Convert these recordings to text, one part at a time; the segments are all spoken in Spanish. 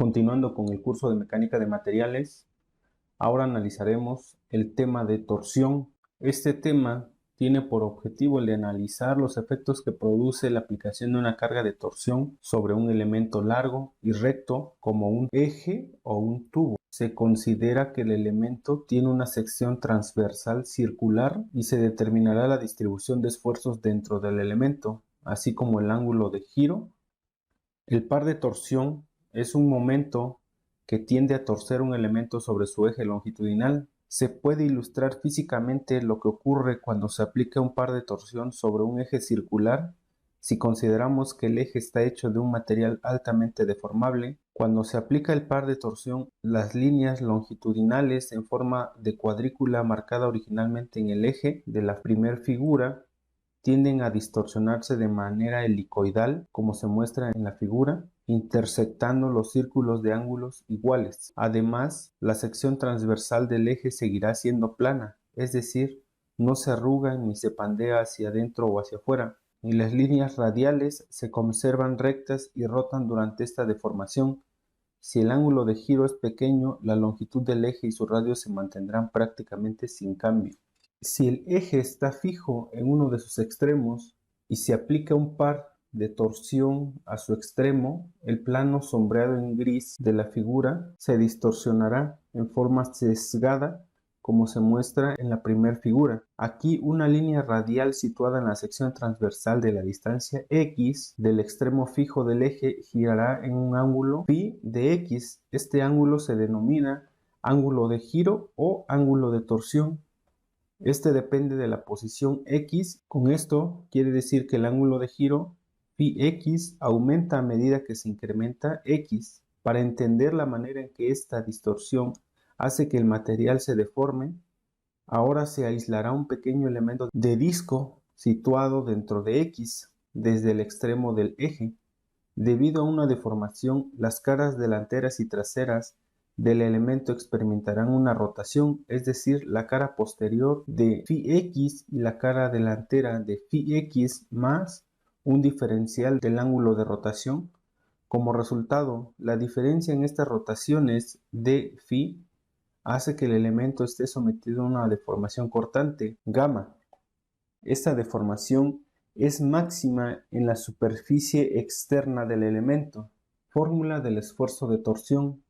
Continuando con el curso de mecánica de materiales, ahora analizaremos el tema de torsión. Este tema tiene por objetivo el de analizar los efectos que produce la aplicación de una carga de torsión sobre un elemento largo y recto como un eje o un tubo. Se considera que el elemento tiene una sección transversal circular y se determinará la distribución de esfuerzos dentro del elemento, así como el ángulo de giro. El par de torsión es un momento que tiende a torcer un elemento sobre su eje longitudinal. Se puede ilustrar físicamente lo que ocurre cuando se aplica un par de torsión sobre un eje circular si consideramos que el eje está hecho de un material altamente deformable. Cuando se aplica el par de torsión, las líneas longitudinales en forma de cuadrícula marcada originalmente en el eje de la primera figura tienden a distorsionarse de manera helicoidal, como se muestra en la figura, intersectando los círculos de ángulos iguales. Además, la sección transversal del eje seguirá siendo plana, es decir, no se arruga ni se pandea hacia adentro o hacia afuera, y las líneas radiales se conservan rectas y rotan durante esta deformación. Si el ángulo de giro es pequeño, la longitud del eje y su radio se mantendrán prácticamente sin cambio. Si el eje está fijo en uno de sus extremos y se aplica un par de torsión a su extremo, el plano sombreado en gris de la figura se distorsionará en forma sesgada, como se muestra en la primera figura. Aquí una línea radial situada en la sección transversal de la distancia x del extremo fijo del eje girará en un ángulo phi de x. Este ángulo se denomina ángulo de giro o ángulo de torsión. Este depende de la posición x. Con esto quiere decir que el ángulo de giro phi x aumenta a medida que se incrementa x. Para entender la manera en que esta distorsión hace que el material se deforme, ahora se aislará un pequeño elemento de disco situado dentro de x desde el extremo del eje. Debido a una deformación, las caras delanteras y traseras del elemento experimentarán una rotación, es decir, la cara posterior de phi x y la cara delantera de phi x más un diferencial del ángulo de rotación. Como resultado, la diferencia en estas rotaciones de phi hace que el elemento esté sometido a una deformación cortante, gamma. Esta deformación es máxima en la superficie externa del elemento. Fórmula del esfuerzo de torsión.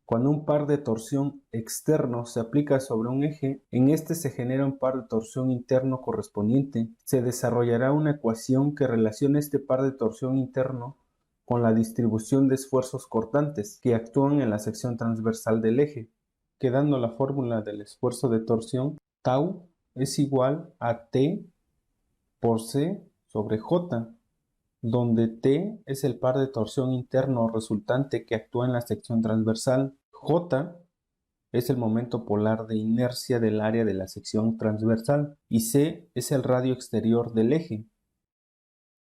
Cuando un par de torsión externo se aplica sobre un eje, en este se genera un par de torsión interno correspondiente. Se desarrollará una ecuación que relaciona este par de torsión interno con la distribución de esfuerzos cortantes que actúan en la sección transversal del eje, quedando la fórmula del esfuerzo de torsión tau es igual a T por C sobre J, donde T es el par de torsión interno resultante que actúa en la sección transversal. J es el momento polar de inercia del área de la sección transversal y C es el radio exterior del eje.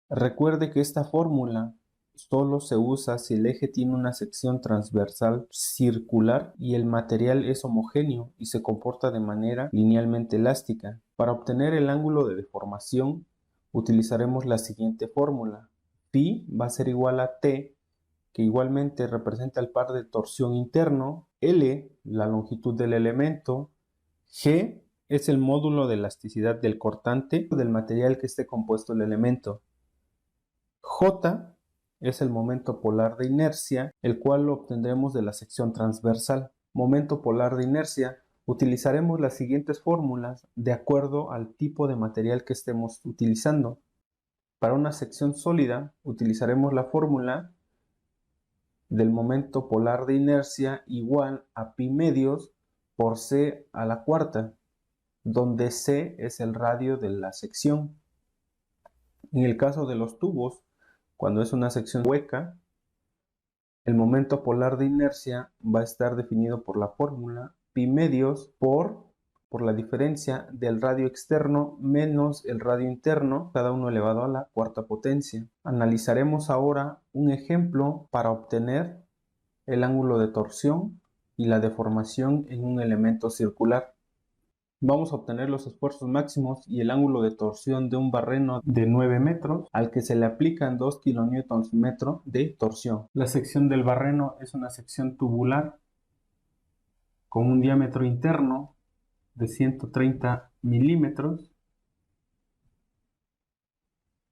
Recuerde que esta fórmula solo se usa si el eje tiene una sección transversal circular y el material es homogéneo y se comporta de manera linealmente elástica. Para obtener el ángulo de deformación utilizaremos la siguiente fórmula. Phi va a ser igual a T, que igualmente representa el par de torsión interno, L, la longitud del elemento, G es el módulo de elasticidad del cortante del material que esté compuesto el elemento. J es el momento polar de inercia, el cual lo obtendremos de la sección transversal. Momento polar de inercia, utilizaremos las siguientes fórmulas de acuerdo al tipo de material que estemos utilizando. Para una sección sólida, utilizaremos la fórmula del momento polar de inercia igual a pi medios por c a la cuarta, donde c es el radio de la sección. En el caso de los tubos, cuando es una sección hueca, el momento polar de inercia va a estar definido por la fórmula pi medios por la diferencia del radio externo menos el radio interno, cada uno elevado a la cuarta potencia. Analizaremos ahora un ejemplo para obtener el ángulo de torsión y la deformación en un elemento circular. Vamos a obtener los esfuerzos máximos y el ángulo de torsión de un barreno de 9 metros al que se le aplican 2 kilonewtons metro de torsión. La sección del barreno es una sección tubular con un diámetro interno de 130 milímetros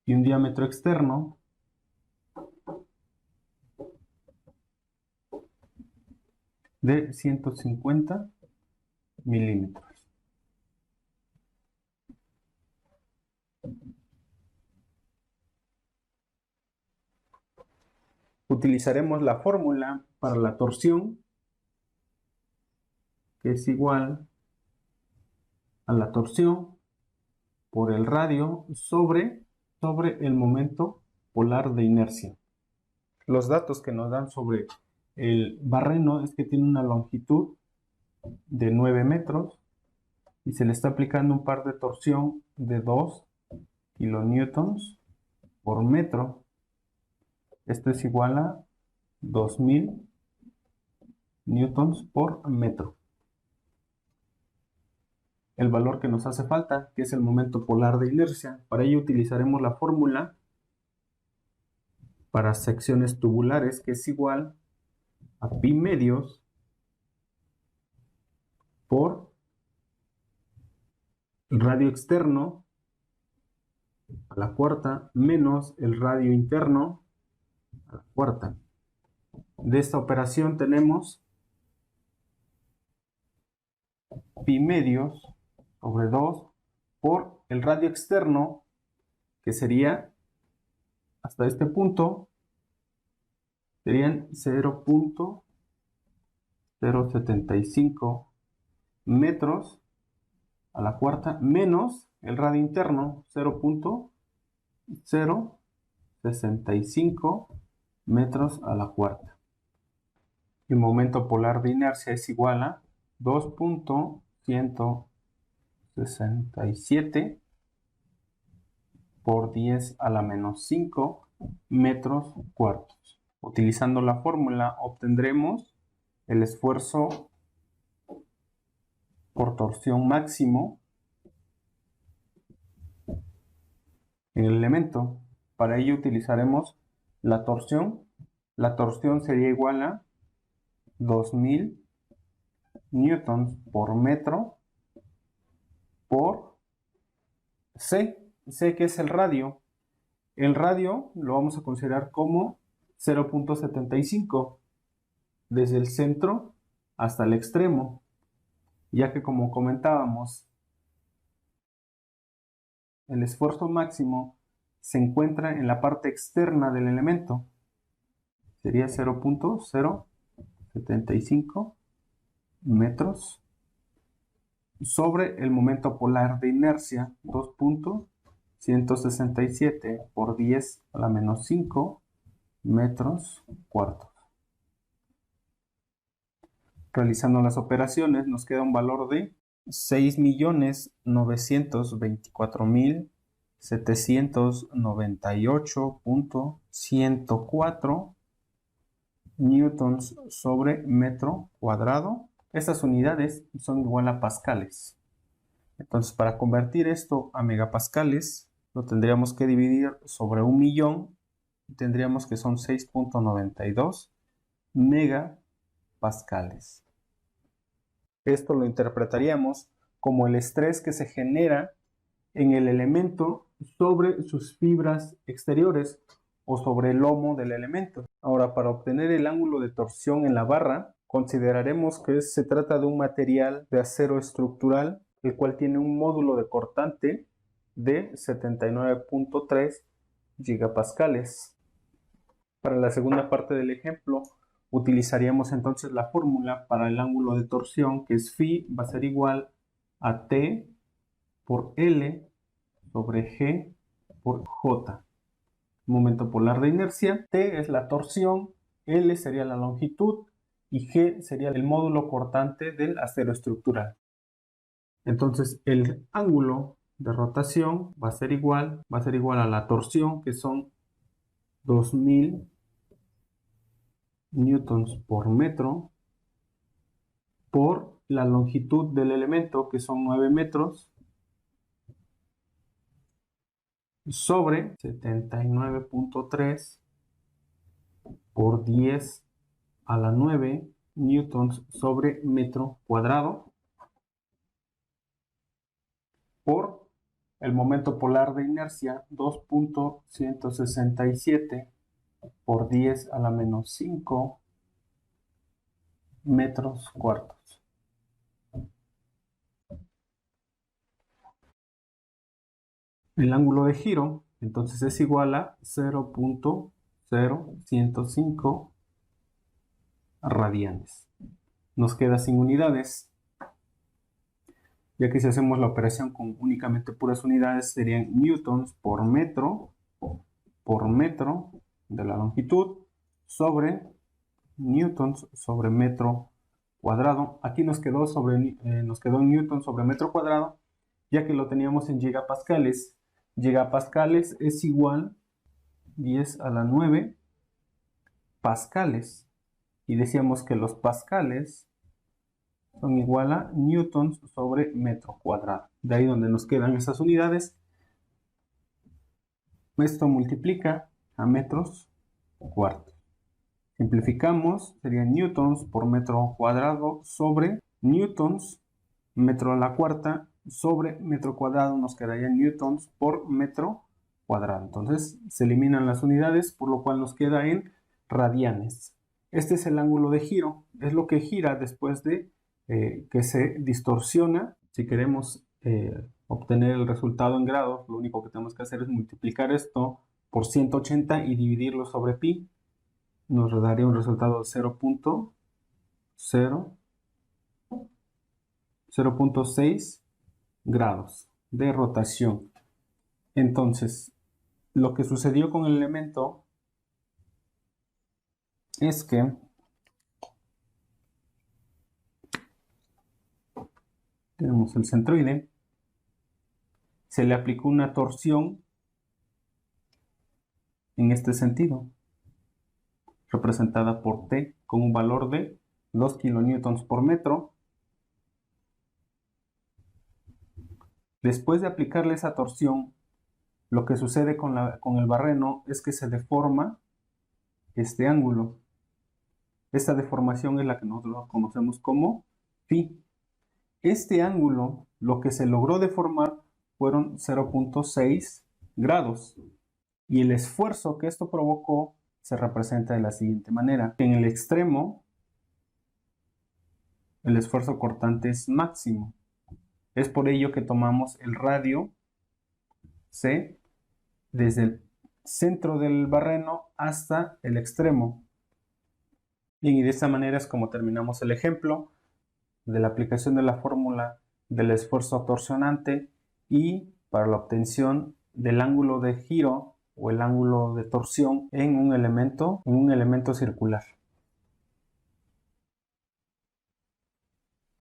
y un diámetro externo de 150 milímetros. Utilizaremos la fórmula para la torsión, que es igual a la torsión por el radio sobre el momento polar de inercia. Los datos que nos dan sobre el barreno es que tiene una longitud de 9 metros y se le está aplicando un par de torsión de 2 kilonewtons por metro. Esto es igual a 2000 newtons por metro. El valor que nos hace falta, que es el momento polar de inercia, para ello utilizaremos la fórmula para secciones tubulares, que es igual a pi medios por el radio externo a la cuarta menos el radio interno a la cuarta. De esta operación tenemos pi medios sobre 2 por el radio externo, que sería hasta este punto, serían 0.075 metros a la cuarta menos el radio interno 0.065 metros a la cuarta. El momento polar de inercia es igual a 2.167 por 10 a la menos 5 metros cuartos. Utilizando la fórmula obtendremos el esfuerzo por torsión máximo en el elemento. Para ello utilizaremos la torsión. La torsión sería igual a 2000 newtons por metro por C, que es el radio. El radio lo vamos a considerar como 0.75 desde el centro hasta el extremo, ya que, como comentábamos, el esfuerzo máximo se encuentra en la parte externa del elemento. Sería 0.075 metros sobre el momento polar de inercia, 2.167 por 10 a la menos 5 metros cuartos. Realizando las operaciones nos queda un valor de 6.924.798.104 newtons sobre metro cuadrado. Estas unidades son igual a pascales. Entonces, para convertir esto a megapascales, lo tendríamos que dividir sobre 1.000.000 y tendríamos que son 6.92 megapascales. Esto lo interpretaríamos como el estrés que se genera en el elemento sobre sus fibras exteriores o sobre el lomo del elemento. Ahora, para obtener el ángulo de torsión en la barra, consideraremos que se trata de un material de acero estructural, el cual tiene un módulo de cortante de 79.3 gigapascales. Para la segunda parte del ejemplo, utilizaríamos entonces la fórmula para el ángulo de torsión, que es phi va a ser igual a T por L sobre G por J. Momento polar de inercia, T es la torsión, L sería la longitud y G sería el módulo cortante del acero estructural. Entonces el ángulo de rotación va a ser igual a la torsión, que son 2000 newtons por metro por la longitud del elemento, que son 9 metros, sobre 79.3 por 10 a la 9 newtons sobre metro cuadrado, por el momento polar de inercia 2.167 por 10 a la menos 5 metros cuartos. El ángulo de giro entonces es igual a 0.0105 radianes. Nos queda sin unidades, ya que si hacemos la operación con únicamente puras unidades serían newtons por metro de la longitud sobre newtons sobre metro cuadrado. Aquí nos quedó newton sobre metro cuadrado, ya que lo teníamos en gigapascales. Gigapascales es igual 10 a la 9 pascales, y decíamos que los pascales son igual a newtons sobre metro cuadrado. De ahí donde nos quedan esas unidades. Esto multiplica a metros cuartos. Simplificamos, sería newtons por metro cuadrado sobre newtons metro a la cuarta sobre metro cuadrado, nos quedaría newtons por metro cuadrado. Entonces se eliminan las unidades, por lo cual nos queda en radianes. Este es el ángulo de giro, es lo que gira después de que se distorsiona. Si queremos obtener el resultado en grados, lo único que tenemos que hacer es multiplicar esto por 180 y dividirlo sobre pi. Nos daría un resultado de 0.6 grados de rotación. Entonces, lo que sucedió con el elemento es que tenemos el centroide, se le aplicó una torsión en este sentido, representada por T con un valor de 2 kilonewtons por metro. Después de aplicarle esa torsión, lo que sucede con el barreno es que se deforma este ángulo. Esta deformación es la que nosotros conocemos como phi. Este ángulo, lo que se logró deformar fueron 0.6 grados. Y el esfuerzo que esto provocó se representa de la siguiente manera. En el extremo, el esfuerzo cortante es máximo. Es por ello que tomamos el radio C desde el centro del barreno hasta el extremo. Bien, y de esta manera es como terminamos el ejemplo de la aplicación de la fórmula del esfuerzo torsionante y para la obtención del ángulo de giro o el ángulo de torsión en un elemento circular.